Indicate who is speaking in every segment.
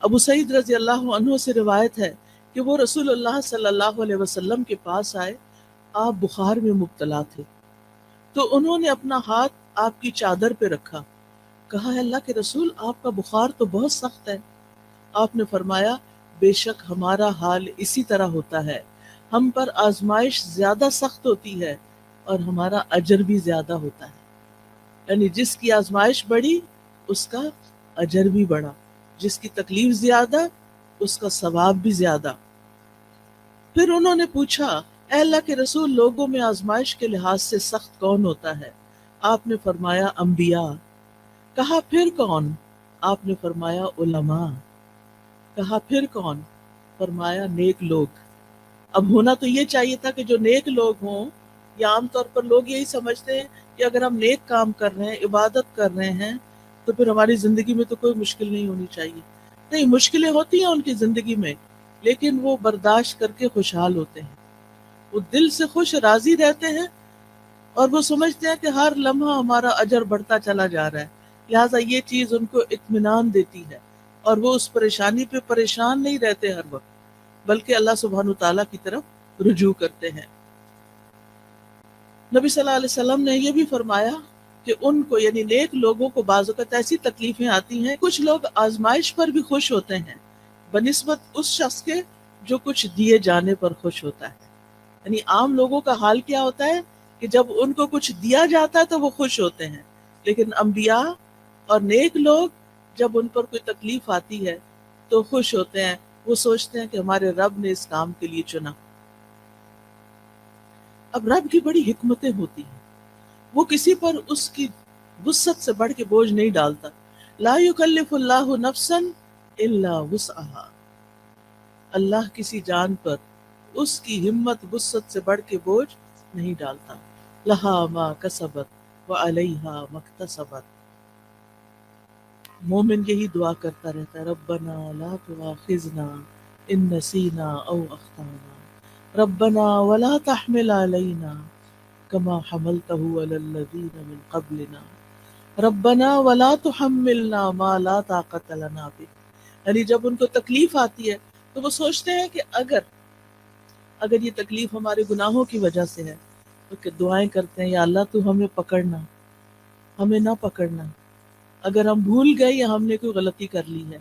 Speaker 1: ابو سعید رضی اللہ عنہ سے روایت ہے کہ وہ رسول اللہ صلی اللہ علیہ وسلم کے پاس آئے، آپ بخار میں مبتلا تھے، تو انہوں نے اپنا ہاتھ آپ کی چادر پہ رکھا، کہا ہے اللہ کے رسول آپ کا بخار تو بہت سخت ہے۔ آپ نے فرمایا بے شک ہمارا حال اسی طرح ہوتا ہے، ہم پر آزمائش زیادہ سخت ہوتی ہے اور ہمارا اجر بھی زیادہ ہوتا ہے، یعنی جس کی آزمائش بڑی اس کا اجر بھی بڑا، جس کی تکلیف زیادہ اس کا ثواب بھی زیادہ۔ پھر انہوں نے پوچھا اے اللہ کے رسول لوگوں میں آزمائش کے لحاظ سے سخت کون ہوتا ہے؟ آپ نے فرمایا انبیاء۔ کہا پھر کون؟ آپ نے فرمایا علماء۔ کہا پھر کون؟ فرمایا نیک لوگ۔ اب ہونا تو یہ چاہیے تھا کہ جو نیک لوگ ہوں، یا عام طور پر لوگ یہی سمجھتے ہیں کہ اگر ہم نیک کام کر رہے ہیں، عبادت کر رہے ہیں، تو پھر ہماری زندگی میں تو کوئی مشکل نہیں ہونی چاہیے۔ نہیں، مشکلیں ہوتی ہیں ان کی زندگی میں، لیکن وہ برداشت کر کے خوشحال ہوتے ہیں، وہ دل سے خوش راضی رہتے ہیں، اور وہ سمجھتے ہیں کہ ہر لمحہ ہمارا اجر بڑھتا چلا جا رہا ہے، لہٰذا یہ چیز ان کو اطمینان دیتی ہے، اور وہ اس پریشانی پہ پریشان نہیں رہتے ہر وقت، بلکہ اللہ سبحانہ تعالیٰ کی طرف رجوع کرتے ہیں۔ نبی صلی اللہ علیہ وسلم نے یہ بھی فرمایا کہ ان کو یعنی نیک لوگوں کو بعض اوقات ایسی تکلیفیں آتی ہیں، کچھ لوگ آزمائش پر بھی خوش ہوتے ہیں بنسبت اس شخص کے جو کچھ دیے جانے پر خوش ہوتا ہے۔ یعنی عام لوگوں کا حال کیا ہوتا ہے کہ جب ان کو کچھ دیا جاتا ہے تو وہ خوش ہوتے ہیں، لیکن انبیاء اور نیک لوگ جب ان پر کوئی تکلیف آتی ہے تو خوش ہوتے ہیں، وہ سوچتے ہیں کہ ہمارے رب نے اس کام کے لیے چنا۔ اب رب کی بڑی حکمتیں ہوتی ہیں، وہ کسی پر اس کی وسعت سے بڑھ کے بوجھ نہیں ڈالتا۔ لا یکلف اللہ نفسا الا وسعها، اللہ کسی جان پر اس کی ہمت وسعت سے بڑھ کے بوجھ نہیں ڈالتا۔ لہا ما کسبت وعلیہا ما اکتسبت، مومن یہی دعا کرتا رہتا ہے ربنا لا تؤاخذنا ان نسینا او اخطانا ربنا ولا تحمل علینا کما حملته علی الذین من قبلنا ربنا ولا تحملنا ما لا طاقت لنا به۔ یعنی جب ان کو تکلیف آتی ہے تو وہ سوچتے ہیں کہ اگر یہ تکلیف ہمارے گناہوں کی وجہ سے ہے تو کہ دعائیں کرتے ہیں یا اللہ تو ہمیں پکڑنا، ہمیں نہ پکڑنا، اگر ہم بھول گئے یا ہم نے کوئی غلطی کر لی ہے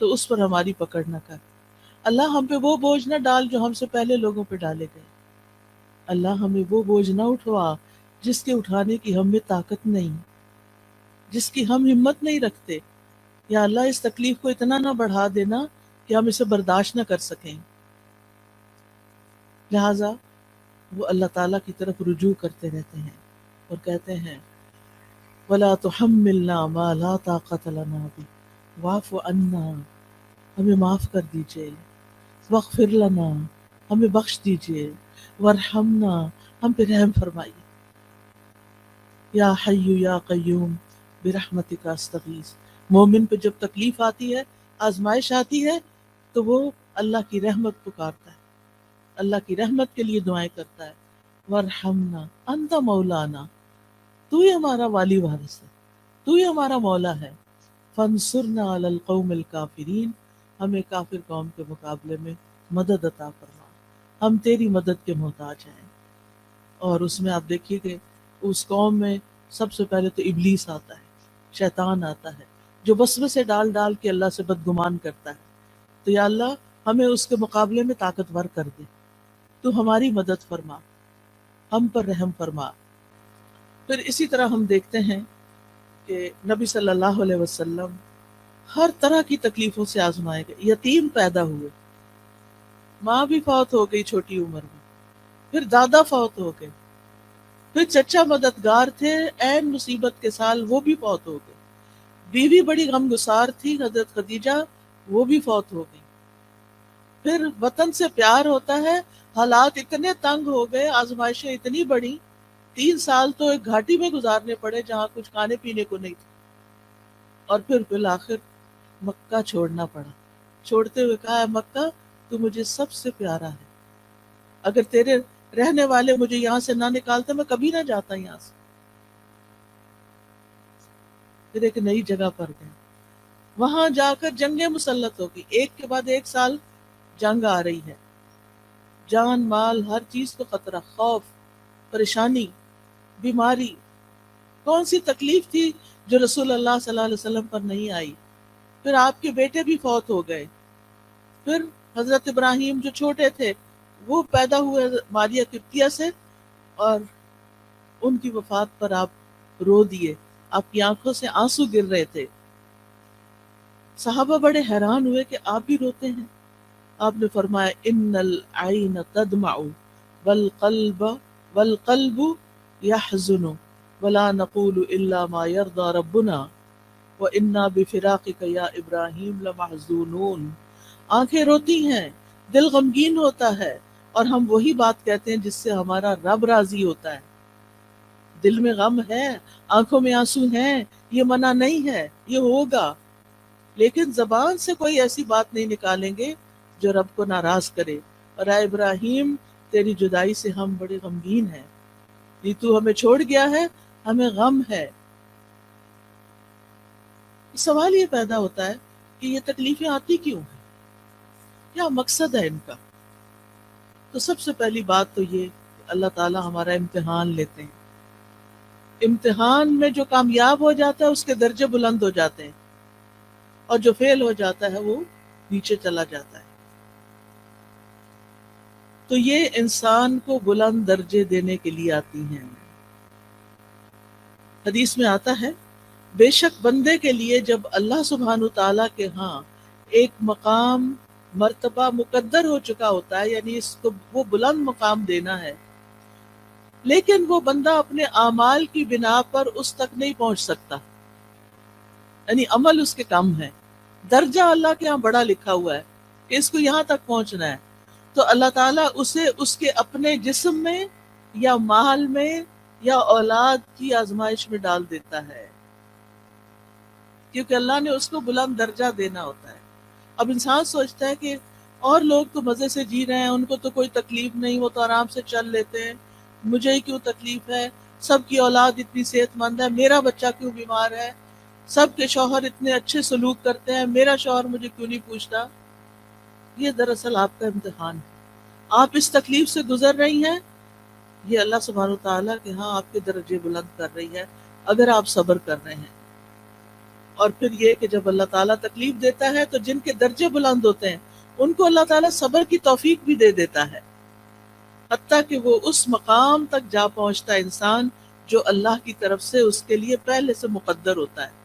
Speaker 1: تو اس پر ہماری پکڑ نہ کر، اللہ ہم پہ وہ بوجھ نہ ڈال جو ہم سے پہلے لوگوں پہ ڈالے گئے، اللہ ہمیں وہ بوجھ نہ اٹھوا جس کے اٹھانے کی ہم میں طاقت نہیں، جس کی ہم ہمت نہیں رکھتے، یا اللہ اس تکلیف کو اتنا نہ بڑھا دینا کہ ہم اسے برداشت نہ کر سکیں۔ لہٰذا وہ اللہ تعالیٰ کی طرف رجوع کرتے رہتے ہیں اور کہتے ہیں وَلَا تُحَمِّلْنَا مَا لَا طَاقَةَ لَنَا بِهِ وَاعْفُ عَنَّا، ہمیں معاف کر دیجئے، وَاغْفِرْ لَنَا، ہمیں بخش دیجئے، وَارْحَمْنَا، ہم پہ رحم فرمائیے، یا حی یا قیوم برحمتک استغیث۔ مومن پہ جب تکلیف آتی ہے، آزمائش آتی ہے، تو وہ اللہ کی رحمت پکارتا ہے، اللہ کی رحمت کے لیے دعائیں کرتا ہے، وَارْحَمْنَا أَنْتَ مَوْلَانَا، تو ہی ہمارا والی وارث ہے، تو ہی ہمارا مولا ہے، فَانْصُرْنَا عَلَى الْقَوْمِ الْكَافِرِينَ، ہمیں کافر قوم کے مقابلے میں مدد عطا فرما، ہم تیری مدد کے محتاج ہیں۔ اور اس میں آپ دیکھیے کہ اس قوم میں سب سے پہلے تو ابلیس آتا ہے، شیطان آتا ہے، جو وسوسے ڈال ڈال کے اللہ سے بدگمان کرتا ہے، تو یا اللہ ہمیں اس کے مقابلے میں طاقتور کر دے، تو ہماری مدد فرما، ہم پر رحم فرما۔ پھر اسی طرح ہم دیکھتے ہیں کہ نبی صلی اللہ علیہ وسلم ہر طرح کی تکلیفوں سے آزمائے گئے، یتیم پیدا ہوئے، ماں بھی فوت ہو گئی چھوٹی عمر میں، پھر دادا فوت ہو گئے، پھر چچا مددگار تھے عین مصیبت کے سال وہ بھی فوت ہو گئے، بیوی بڑی غمگسار تھی حضرت خدیجہ، وہ بھی فوت ہو گئی، پھر وطن سے پیار ہوتا ہے، حالات اتنے تنگ ہو گئے، آزمائشیں اتنی بڑی، 3 سال تو ایک گھاٹی میں گزارنے پڑے جہاں کچھ کھانے پینے کو نہیں تھا، اور پھر بالآخر مکہ چھوڑنا پڑا، چھوڑتے ہوئے کہا ہے مکہ تو مجھے سب سے پیارا ہے، اگر تیرے رہنے والے مجھے یہاں سے نہ نکالتے میں کبھی نہ جاتا یہاں سے۔ پھر ایک نئی جگہ پر گئے، وہاں جا کر جنگیں مسلط ہوگی، ایک کے بعد ایک سال جنگ آ رہی ہے، جان مال ہر چیز کو خطرہ، خوف، پریشانی، بیماری، کون سی تکلیف تھی جو رسول اللہ صلی اللہ علیہ وسلم پر نہیں آئی؟ پھر آپ کے بیٹے بھی فوت ہو گئے، پھر حضرت ابراہیم جو چھوٹے تھے وہ پیدا ہوئے ماریہ قبطیہ سے، اور ان کی وفات پر آپ رو دیے، آپ کی آنکھوں سے آنسو گر رہے تھے۔ صحابہ بڑے حیران ہوئے کہ آپ بھی روتے ہیں۔ آپ نے فرمایا ان العین تدمع والقلب والقلب يحزن ولا نقول الا ما يرضى ربنا وانا بفراقك یا ابراہیم لمحزونون۔ آنکھیں روتی ہیں، دل غمگین ہوتا ہے، اور ہم وہی بات کہتے ہیں جس سے ہمارا رب راضی ہوتا ہے۔ دل میں غم ہے، آنکھوں میں آنسو ہیں، یہ منع نہیں ہے، یہ ہوگا، لیکن زبان سے کوئی ایسی بات نہیں نکالیں گے جو رب کو ناراض کرے۔ اور اے ابراہیم، تیری جدائی سے ہم بڑے غمگین ہیں، یہ تو ہمیں چھوڑ گیا ہے، ہمیں غم ہے۔ سوال یہ پیدا ہوتا ہے کہ یہ تکلیفیں آتی کیوں ہیں، کیا مقصد ہے ان کا؟ تو سب سے پہلی بات تو یہ کہ اللہ تعالی ہمارا امتحان لیتے ہیں۔ امتحان میں جو کامیاب ہو جاتا ہے اس کے درجے بلند ہو جاتے ہیں، اور جو فیل ہو جاتا ہے وہ نیچے چلا جاتا ہے۔ تو یہ انسان کو بلند درجے دینے کے لیے آتی ہیں۔ حدیث میں آتا ہے بے شک بندے کے لیے جب اللہ سبحانہ تعالیٰ کے ہاں ایک مقام مرتبہ مقدر ہو چکا ہوتا ہے، یعنی اس کو وہ بلند مقام دینا ہے، لیکن وہ بندہ اپنے اعمال کی بنا پر اس تک نہیں پہنچ سکتا، یعنی عمل اس کے کم ہے، درجہ اللہ کے ہاں بڑا لکھا ہوا ہے کہ اس کو یہاں تک پہنچنا ہے، تو اللہ تعالیٰ اسے اس کے اپنے جسم میں یا مال میں یا اولاد کی آزمائش میں ڈال دیتا ہے، کیونکہ اللہ نے اس کو بلند درجہ دینا ہوتا ہے۔ اب انسان سوچتا ہے کہ اور لوگ تو مزے سے جی رہے ہیں، ان کو تو کوئی تکلیف نہیں، وہ تو آرام سے چل لیتے ہیں، مجھے ہی کیوں تکلیف ہے، سب کی اولاد اتنی صحت مند ہے، میرا بچہ کیوں بیمار ہے، سب کے شوہر اتنے اچھے سلوک کرتے ہیں، میرا شوہر مجھے کیوں نہیں پوچھتا۔ یہ دراصل آپ کا امتحان ہے، آپ اس تکلیف سے گزر رہی ہیں، یہ اللہ سبحانہ تعالیٰ کے ہاں آپ کے درجے بلند کر رہی ہے اگر آپ صبر کر رہے ہیں۔ اور پھر یہ کہ جب اللہ تعالیٰ تکلیف دیتا ہے تو جن کے درجے بلند ہوتے ہیں ان کو اللہ تعالیٰ صبر کی توفیق بھی دے دیتا ہے، حتیٰ کہ وہ اس مقام تک جا پہنچتا ہے انسان جو اللہ کی طرف سے اس کے لیے پہلے سے مقدر ہوتا ہے۔